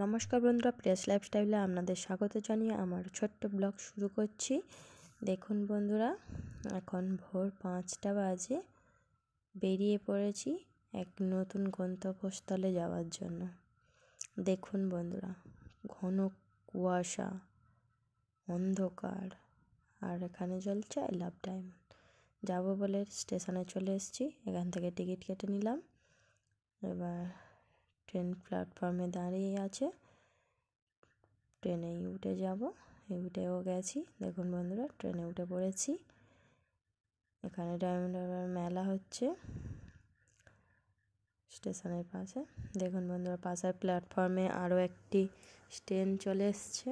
নমস্কার বন্ধুরা, প্রেস লাইফস্টাইলে আপনাদের স্বাগত জানিয়ে আমার ছোট্ট ব্লগ শুরু করছি। দেখুন বন্ধুরা, এখন ভোর 5টা বাজে, বেরিয়ে পড়েছি এক নতুন গন্তব্যস্থলে যাওয়ার জন্য। দেখুন বন্ধুরা, ঘন কুয়াশা, অন্ধকার, আর এখানে চলছে আই লাভ ডায়মন্ড। যাবো বলে স্টেশনে চলে এসেছি, এখান থেকে টিকিট কেটে নিলাম। এবার ট্রেন প্ল্যাটফর্মে দাঁড়িয়ে আছে, ট্রেনেই উঠে যাব। উঠেও গেছি। দেখুন বন্ধুরা, ট্রেনে উঠে পড়েছি। এখানে ডায়মন্ড হারবার মেলা হচ্ছে স্টেশনের পাশে। দেখুন বন্ধুরা, পাশের প্ল্যাটফর্মে আরও একটি ট্রেন চলে এসছে।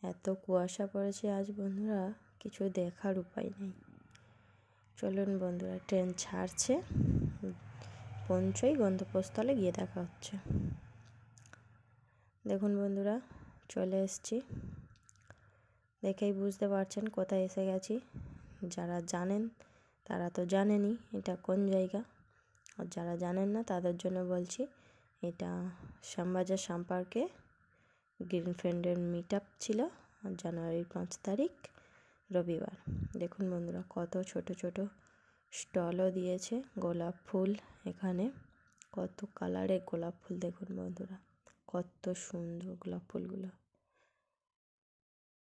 এত কুয়াশা পড়েছে আজ বন্ধুরা, কিছু দেখার উপায় নেই। চলুন বন্ধুরা, ট্রেন ছাড়ছে, পৌঁছই গন্তব্যস্থলে গিয়ে দেখা হচ্ছে। দেখুন বন্ধুরা, চলে এসেছি। দেখেই বুঝতে পারছেন কোথায় এসে গেছি। যারা জানেন তারা তো জানেনই এটা কোন জায়গা, আর যারা জানেন না তাদের জন্য বলছি, এটা শ্যামবাজার সম্পর্কে গ্রিন ফ্রেন্ডের মিট আপ ছিল জানুয়ারির 5 তারিখ রবিবার। দেখুন বন্ধুরা, কত ছোট ছোট স্টলও দিয়েছে। গোলাপ ফুল, এখানে কত কালারের গোলাপ ফুল। দেখুন বন্ধুরা, কত সুন্দর গোলাপ ফুলগুলো।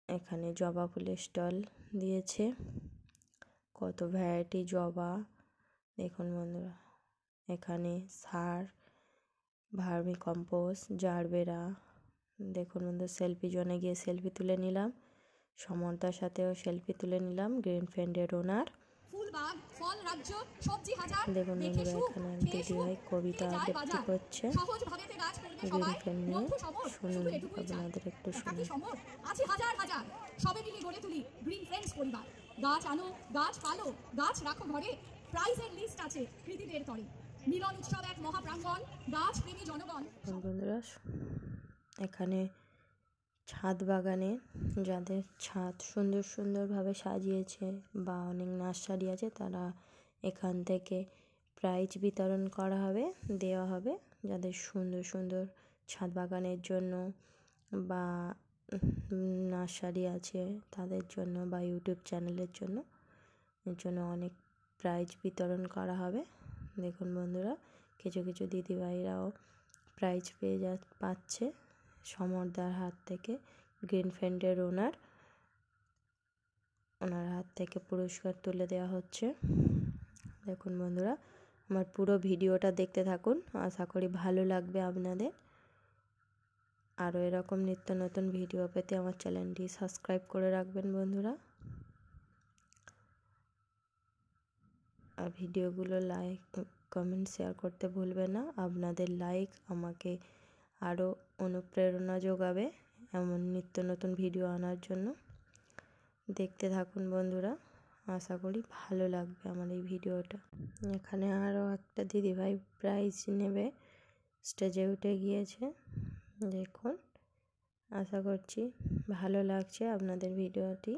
এখানে জবা ফুলের স্টল দিয়েছে, কত ভ্যারাইটি জবা। দেখুন বন্ধুরা, এখানে সার, ভার্মি কম্পোস্ট, জারবেরা। দেখুন বন্ধুরা, সেলফি জোনে গিয়ে সেলফি তুলে নিলাম। সমর্দার সাথেও সেলফি তুলে নিলাম, গ্রিন ফ্রেন্ডের ওনার। দেখুন বন্ধুরা, এখানে এক দিদিভাই কবিতা আবৃত্তি করছে গ্রিন ফ্রেন্ড নিয়ে। শুনুন, আপনাদের একটু শুনুন। আছে হাজার হাজার, সবে মিলে গড়ে তুলি গ্রিন ফ্রেন্ডস পরিবার। গাছ আনো, গাছ পালো, গাছ রাখো ঘরে, প্রাইজের লিস্ট আছে কৃতিদের তরে। মিলন উৎসব এক মহাপ্রাঙ্গণ, গাছ প্রেমী জনগণ। বন্ধুরা, এখানে ছাদ বাগানে যাদের ছাদ সুন্দর সুন্দরভাবে সাজিয়েছে বা অনেক নার্সারি আছে, তারা এখান থেকে প্রাইজ বিতরণ করা হবে, দেওয়া হবে। যাদের সুন্দর সুন্দর ছাদ বাগানের জন্য বা নার্সারি আছে তাদের জন্য, বা ইউটিউব চ্যানেলের জন্য, এর জন্য অনেক প্রাইজ বিতরণ করা হবে। দেখুন বন্ধুরা, কিছু কিছু দিদিভাইরাও প্রাইজ পাচ্ছে সমরদার হাত থেকে। গ্রিন ফ্রেন্ডের ওনার হাত থেকে পুরস্কার তুলে দেওয়া হচ্ছে। দেখুন বন্ধুরা, আমার পুরো ভিডিওটা দেখতে থাকুন, আশা করি ভালো লাগবে আপনাদের। আরও এরকম নিত্য নতুন ভিডিও পেতে আমার চ্যানেলটি সাবস্ক্রাইব করে রাখবেন বন্ধুরা। আর ভিডিওগুলো লাইক, কমেন্ট, শেয়ার করতে ভুলবেন না। আপনাদের লাইক আমাকে আরও অনুপ্রেরণা যোগাবে এমন নিত্য নতুন ভিডিও আনার জন্য। দেখতে থাকুন বন্ধুরা, আশা করি ভালো লাগবে আমার এই ভিডিওটা। এখানে আরও একটা দিদিভাই প্রাইজ নেবে, স্টেজে উঠে গিয়েছে। দেখুন, আশা করছি ভালো লাগছে আপনাদের ভিডিওটি।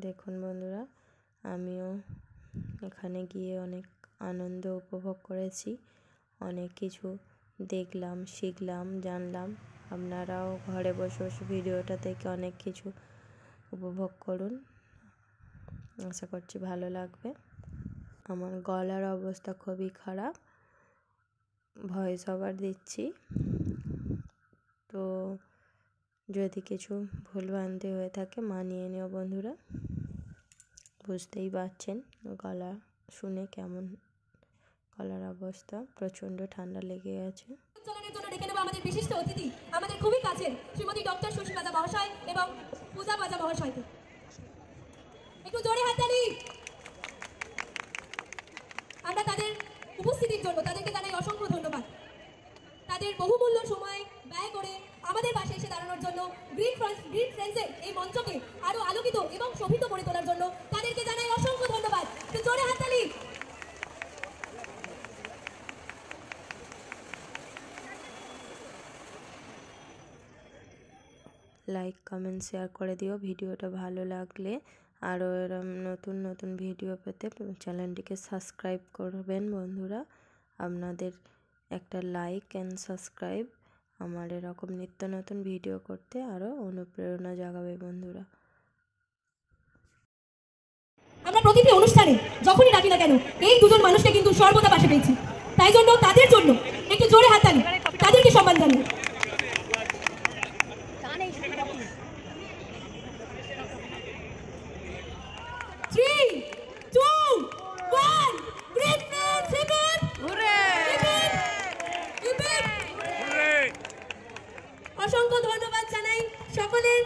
দেখুন বন্ধুরা, আমিও এখানে গিয়ে অনেক আনন্দ উপভোগ করেছি, অনেক কিছু দেখলাম, শিখলাম, জানলাম। আপনারাও ঘরে বসে বসে ভিডিওটা দেখে অনেক কিছু উপভোগ করুন, আশা করছি ভালো লাগবে। আমার গলার অবস্থা খুবই খারাপ, ভয়েস ওভার দিচ্ছি, তো যদি কিছু ভুলভ্রান্তি হয়ে থাকে মানিয়ে নিও বন্ধুরা। বুঝতেই পারছেন গলা শুনে কেমন গলার অবস্থা, প্রচণ্ড ঠান্ডা লেগে গেছে। আমাদের বিশিষ্ট অতিথি, আমাদের খুবই কাছে শ্রীমতী ডক্টর সুশী বাজা মহাশয় এবং পূজা বাজা মহাশয়কে একটু জোরে হাততালি। আমরা তাদের উপস্থিতির জন্য তাদেরকে জানাই অসংখ্য ধন্যবাদ। তাদের বহুমূল্য সময় ব্যয় করে আমাদের পাশে এসে দাঁড়ানোর জন্য, গ্রিন ফ্রেন্ডসের এই মঞ্চকে আরো আলোকিত এবং শোভিত করে তোলার জন্য তাদেরকে জানাই অসংখ্য ধন্যবাদ। একটু জোরে হাততালি। লাইক, কমেন্ট, শেয়ার করে দিও ভিডিওটা ভালো লাগলে। আরও এরম নতুন নতুন ভিডিও পেতে চ্যানেলটিকে সাবস্ক্রাইব করবেন বন্ধুরা। আপনাদের একটা লাইক অ্যান্ড সাবস্ক্রাইব আমার এরকম নিত্য নতুন ভিডিও করতে আরও অনুপ্রেরণা জাগাবে বন্ধুরা। আমরা প্রতিটি অনুষ্ঠানে যখনই ডাকি না কেন এই দুজন মানুষকে কিন্তু সর্বদা পাশে পেয়েছি, তাই জন্য তাদের জন্য একটু জোরে হাততালি, তাদেরকে সম্মান জানাই। 3, 2, 1, Green Friends, hip hip! Hip hip! Hip hip! অসংখ্য ধন্যবাদ জানাই সকলের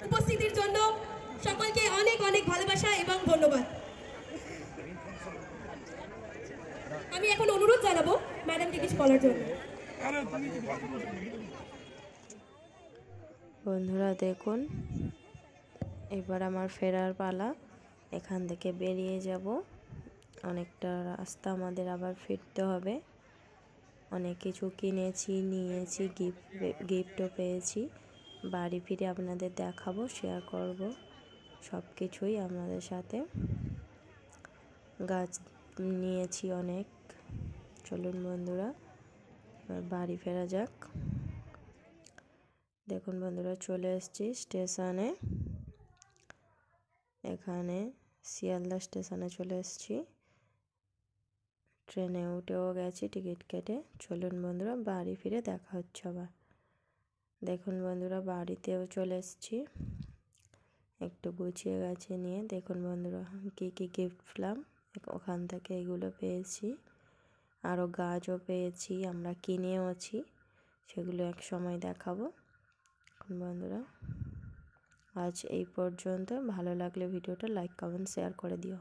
উপস্থিতির জন্য। সকলকে অনেক অনেক ভালোবাসা এবং ধন্যবাদ। আমি এখন অনুরোধ জানাবো ম্যাডামকে কিছু বলার জন্য। বন্ধুরা দেখুন, এবার আমার ফেরার পালা। এখান থেকে বেরিয়ে যাব, অনেকটা রাস্তা আমাদের আবার ফিরতে হবে। অনেক কিছু কিনেছি, নিয়েছি, গিফটও পেয়েছি। বাড়ি ফিরে আপনাদের দেখাবো, শেয়ার করব সব কিছুই আপনাদের সাথে। গাছ নিয়েছি অনেক। চলুন বন্ধুরা এবার বাড়ি ফেরা যাক। দেখুন বন্ধুরা, চলে এসেছি স্টেশনে। এখানে শিয়ালদা স্টেশনে চলে এসেছি। ট্রেনে উঠেও গেছি টিকিট কেটে। চলুন বন্ধুরা বাড়ি ফিরে দেখা হচ্ছে আবার। দেখুন বন্ধুরা, বাড়িতেও চলে এসেছি, একটু গুছিয়ে গেছে নিয়ে। দেখুন বন্ধুরা কী কী গিফট পেলাম ওখান থেকে, এগুলো পেয়েছি। আরও গাছও পেয়েছি, আমরা কিনেওছি, সেগুলো এক সময় দেখাবো। বন্ধুরা আজ এই পর্যন্ত। ভালো লাগলে ভিডিওটা লাইক কমেন্ট শেয়ার করে দিও।